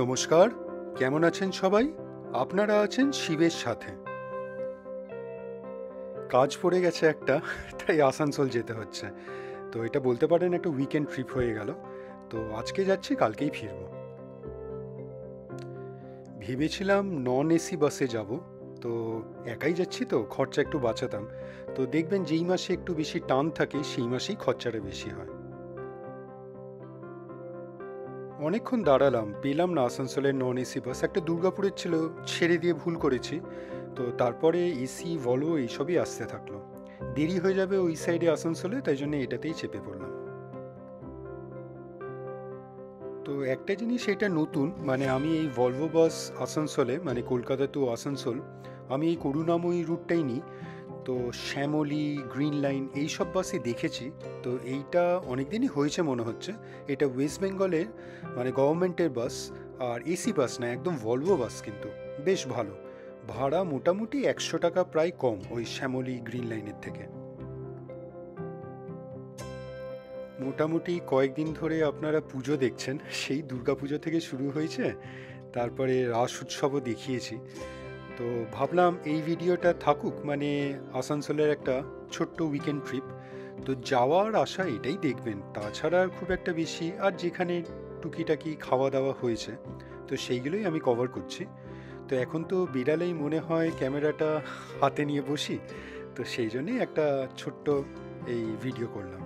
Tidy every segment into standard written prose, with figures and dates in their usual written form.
নমস্কার, কেমন আছেন সবাই? আপনারা আছেন শিবের সাথে। কাজ পড়ে গেছে একটা, তাই আসানসোল যেতে হচ্ছে। তো এটা বলতে পারেন একটা উইকেন্ড ট্রিপ হয়ে গেল। তো আজকে যাচ্ছি, কালকেই ফিরবো। ভেবেছিলাম নন এসি বাসে যাব। তো একাই যাচ্ছি, তো খরচা একটু বাঁচাতাম। তো দেখবেন যেই মাসে একটু বেশি টান থাকে সেই মাসেই খরচাটা বেশি হয়। অনেকক্ষণ দাঁড়ালাম, পেলাম না আসানসোলের নন এসি বাস। একটা দুর্গাপুরের ছিল, ছেড়ে দিয়ে ভুল করেছি। তো তারপরে এসি ভলভো এইসবই আসতে থাকলো। দেরি হয়ে যাবে ওই সাইডে আসানসোলে, তাই জন্য এটাতেই চেপে পড়লাম। তো একটা জিনিস, এটা নতুন, মানে আমি এই ভলভো বাস আসানসোলে, মানে কলকাতা টু আসানসোল, আমি এই করুণাময়ী রুটটাই নিই। তো শ্যামলী, গ্রিন লাইন এইসব বাসই দেখেছি। তো এইটা অনেক দিনই হয়েছে মনে হচ্ছে। এটা ওয়েস্ট বেঙ্গলের, মানে গভর্নমেন্টের বাস। আর এসি বাস না, একদম ভলভো বাস, কিন্তু বেশ ভালো। ভাড়া মোটামুটি 100 টাকা, প্রায় কম ওই শ্যামলী গ্রিন লাইনের থেকে। মোটামুটি কয়েকদিন ধরে আপনারা পুজো দেখছেন, সেই দুর্গাপুজো থেকে শুরু হয়েছে। তারপরে রাস উৎসবও দেখিয়েছি। তো ভাবলাম এই ভিডিওটা থাকুক, মানে আসানসোলের একটা ছোট্ট উইকেন্ড ট্রিপ। তো যাওয়ার আশা এটাই দেখবেন, তাছাড়া আর খুব একটা বেশি, আর যেখানে টুকিটাকি খাওয়া দাওয়া হয়েছে তো সেইগুলোই আমি কভার করছি। তো এখন তো বিড়ালেই মনে হয় ক্যামেরাটা হাতে নিয়ে বসি। তো সেই জন্যই একটা ছোট্ট এই ভিডিও করলাম।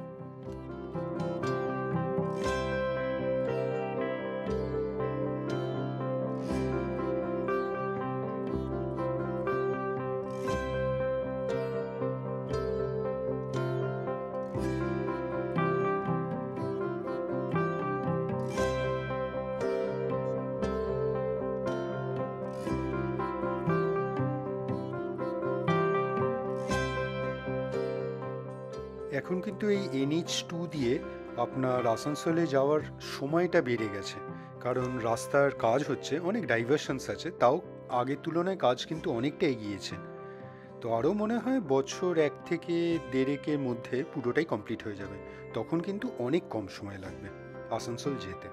এখন কিন্তু এই NH2 দিয়ে আপনার আসানসোলে যাওয়ার সময়টা বেড়ে গেছে। কারণ রাস্তার কাজ হচ্ছে, অনেক ডাইভারশনস আছে, তাও আগের তুলনায় কাজ কিন্তু অনেকটা এগিয়েছে। তো আরও মনে হয় বছর 1 থেকে 1.5-এর মধ্যে পুরোটাই কমপ্লিট হয়ে যাবে। তখন কিন্তু অনেক কম সময় লাগবে আসানসোল যেতে।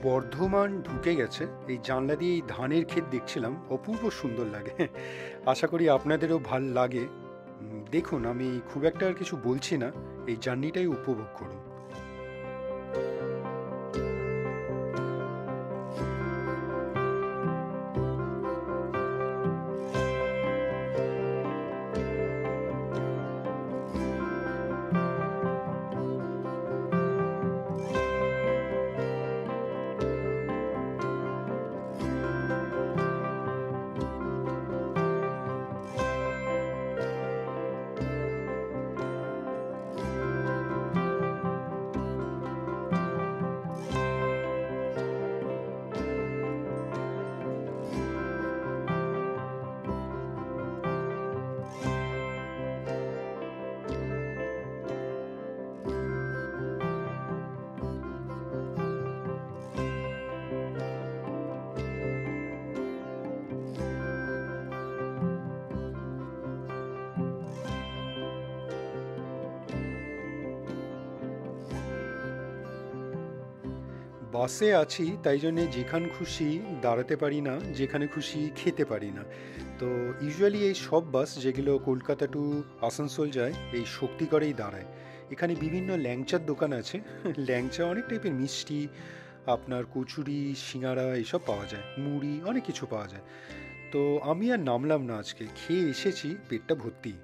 বর্ধমান ঢুকে গেছে, এই জানলা দিয়ে এই ধানের ক্ষেত দেখছিলাম, অপূর্ব সুন্দর লাগে। আশা করি আপনাদেরও ভাল লাগে। দেখুন, আমি খুব একটা আর কিছু বলছি না, এই জার্নিটাই উপভোগ করুন। বাসে আছি, তাই জন্যে যেখান খুশি দাঁড়াতে পারি না, যেখানে খুশি খেতে পারি না। তো ইউজুয়ালি এই সব বাস যেগুলো কলকাতা টু আসানসোল যায়, এই শক্তিগড়েই দাঁড়ায়। এখানে বিভিন্ন ল্যাংচার দোকান আছে। ল্যাংচা অনেক টাইপের মিষ্টি, আপনার কচুরি, সিঙ্গারা এইসব পাওয়া যায়, মুড়ি, অনেক কিছু পাওয়া যায়। তো আমি আর নামলাম না, আজকে খেয়ে এসেছি, পেটটা ভর্তি।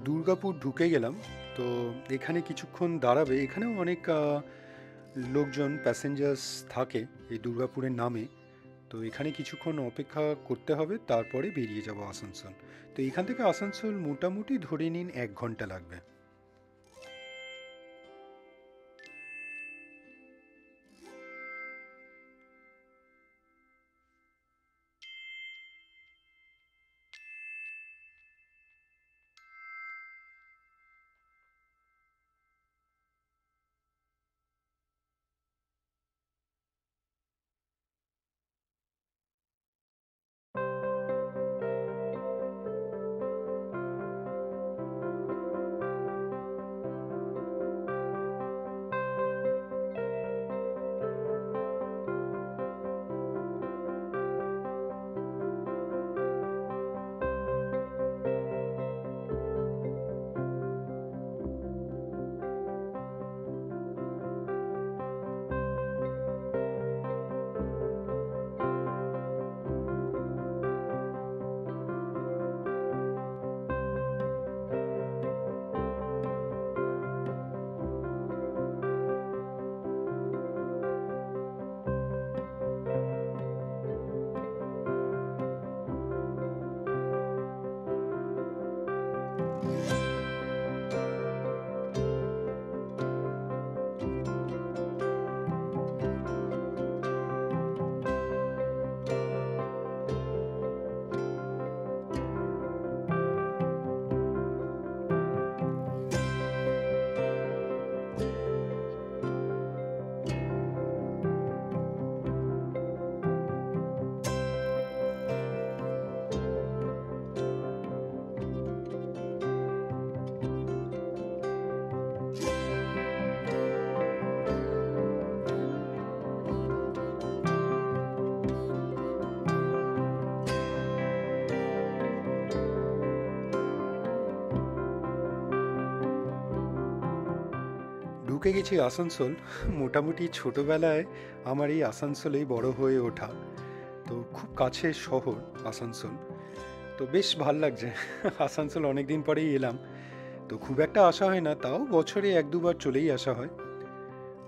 দুর্গাপুর ঢুকে গেলাম। তো এখানে কিছুক্ষণ দাঁড়াবে, এখানেও অনেক লোকজন প্যাসেঞ্জার্স থাকে এই দুর্গাপুরের নামে। তো এখানে কিছুক্ষণ অপেক্ষা করতে হবে, তারপরে বেরিয়ে যাব আসানসোল। তো এখান থেকে আসানসোল মোটামুটি ধরে নিন 1 ঘন্টা লাগবে। ঢুকে গেছি আসানসোল। মোটামুটি ছোটোবেলায় আমার এই আসানসোলেই বড় হয়ে ওঠা, তো খুব কাছের শহর আসানসোল। তো বেশ ভাল লাগছে। আসানসোল অনেক দিন পরেই এলাম। তো খুব একটা আসা হয় না, তাও বছরে 1-2 বার চলেই আসা হয়।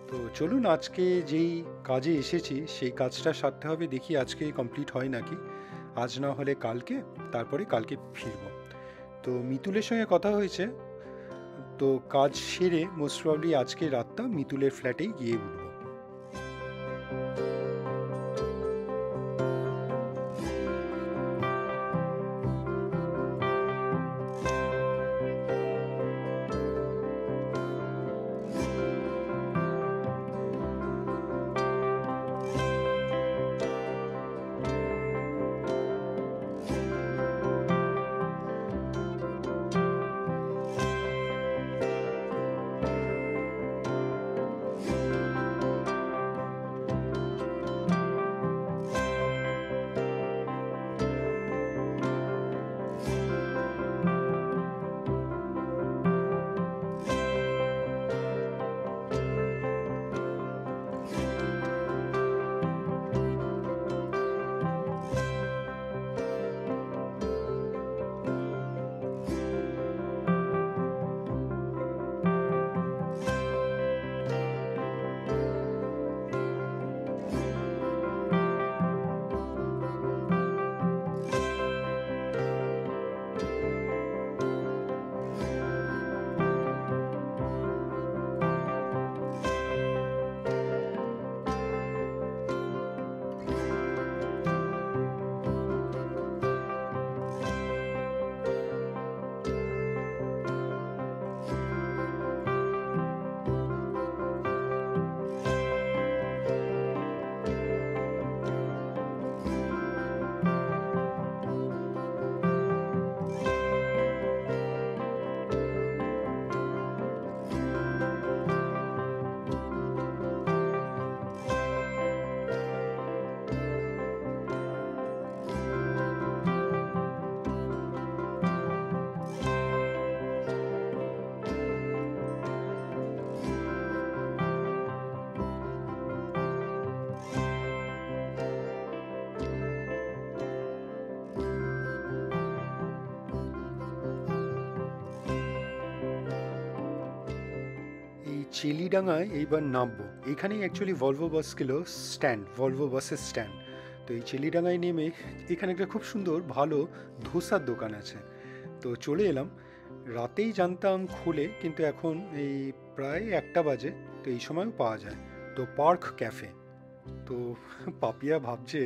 তো চলুন, আজকে যেই কাজে এসেছি সেই কাজটা সারতে হবে, দেখি আজকে কমপ্লিট হয় নাকি। আজ না হলে কালকে, তারপরে কালকে ফিরব। তো মিতুলের সঙ্গে কথা হয়েছে, তো কাজ সেরে মোস্ট প্রবাবলি আজকে রাতটা মিতুলের ফ্ল্যাটেই গিয়ে উঠবো। চেলিডাঙ্গায় এইবার নামবো। এইখানেই অ্যাকচুয়ালি ভলভো বাসগুলো স্ট্যান্ড, ভলভো বাসের স্ট্যান্ড। তো এই চেলিডাঙ্গায় নেমে এখানে একটা খুব সুন্দর ভালো ধোসার দোকান আছে, তো চলে এলাম। রাতেই জানতাম খোলে, কিন্তু এখন এই প্রায় 1টা বাজে, তো এই সময়ও পাওয়া যায়। তো পার্ক ক্যাফে। তো পাপিয়া ভাবছে,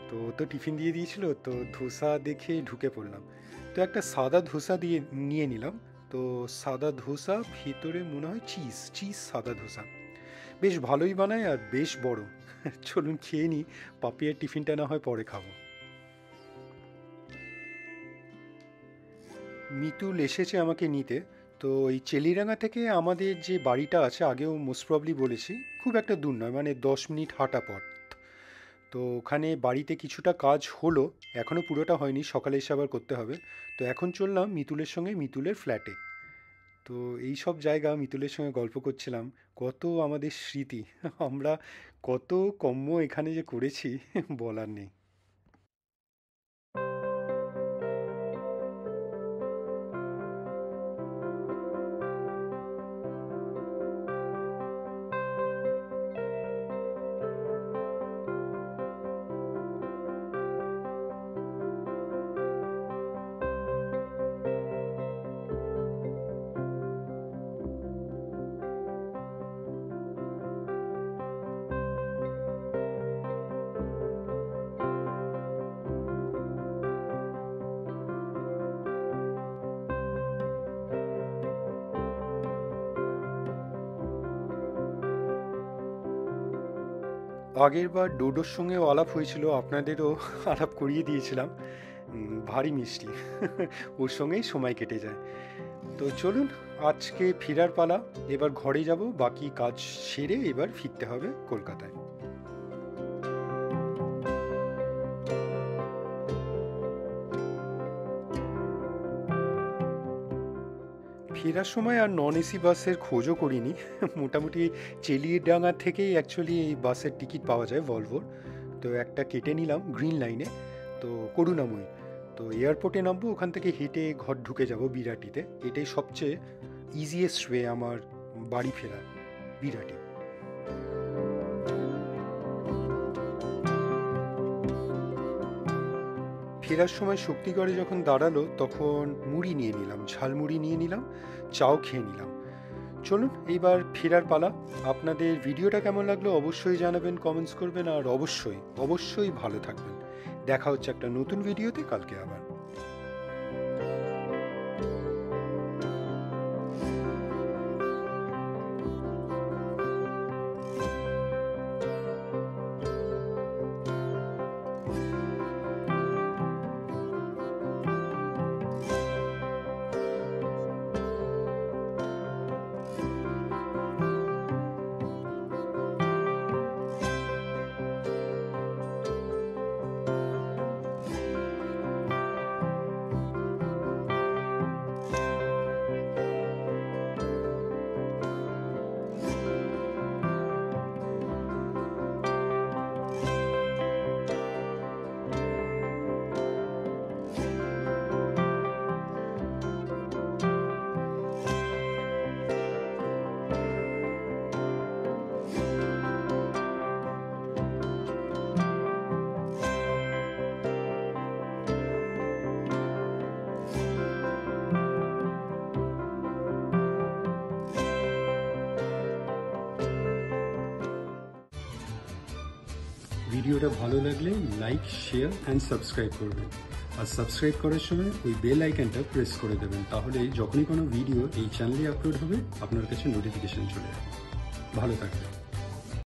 তো তো টিফিন দিয়ে দিয়েছিল, তো ধোসা দেখে ঢুকে পড়লাম। তো একটা সাদা ধোসা দিয়ে নিয়ে নিলাম। তো সাদা ধোসা, ভিতরে মনে হয় চিজ চিজ সাদা ধোসা, বেশ ভালোই বানায় আর বেশ বড়। চলুন খেয়ে নিই, পাপিয়ার টিফিনটা না হয় পরে খাবো। মিতুল এসেছে আমাকে নিতে। তো এই চেলিডাঙ্গা থেকে আমাদের যে বাড়িটা আছে, আগেও মোস্ট প্রবলি বলেছি, খুব একটা দূর নয়, মানে 10 মিনিট হাঁটা পথ। তো ওখানে বাড়িতে কিছুটা কাজ হলো, এখনও পুরোটা হয়নি, সকালে এসে আবার করতে হবে। তো এখন চললাম মিতুলের সঙ্গে মিতুলের ফ্ল্যাটে। তো এই সব জায়গা মিতুলের সঙ্গে গল্প করছিলাম, কত আমাদের স্মৃতি। আমরা কত কর্ম এখানে যে করেছি, বলার নেই। আগের বার ডোডোর সঙ্গেও আলাপ হয়েছিল, আপনাদেরও আলাপ করিয়ে দিয়েছিলাম। ভারী মিষ্টি। ওর সঙ্গেই সময় কেটে যায়। তো চলুন, আজকে ফেরার পালা। এবার ঘরে যাব, বাকি কাজ সেরে এবার ফিরতে হবে কলকাতায়। ফেরার সময় আর নন এসি বাসের খোঁজও করিনি। মোটামুটি চেলিডাঙ্গা থেকেই অ্যাকচুয়ালি এই বাসের টিকিট পাওয়া যায় ভলভোর। তো একটা কেটে নিলাম গ্রিন লাইনে, তো করুণাময়ী। তো এয়ারপোর্টে নামবো, ওখান থেকে হেঁটে ঘর ঢুকে যাব বিরাটিতে। এটাই সবচেয়ে ইজিয়েস্ট ওয়ে আমার বাড়ি ফেরা, বিরাটি। ফেরার সময় শক্তিগড়ে যখন দাঁড়ালো, তখন মুড়ি নিয়ে নিলাম, ঝালমুড়ি নিয়ে নিলাম, চাও খেয়ে নিলাম। চলুন এইবার ফেরার পালা। আপনাদের ভিডিওটা কেমন লাগলো অবশ্যই জানাবেন, কমেন্টস করবেন, আর অবশ্যই অবশ্যই ভালো থাকবেন। দেখা হচ্ছে একটা নতুন ভিডিওতে কালকে আবার। ভিডিওটা ভালো লাগলে লাইক, শেয়ার অ্যান্ড সাবস্ক্রাইব করবেন। আর সাবস্ক্রাইব করার সময় ওই বেল আইকনটা প্রেস করে দেবেন, তাহলে যখনই কোনো ভিডিও এই চ্যানেলে আপলোড হবে আপনার কাছে নোটিফিকেশন চলে যাবে। ভালো থাকবেন।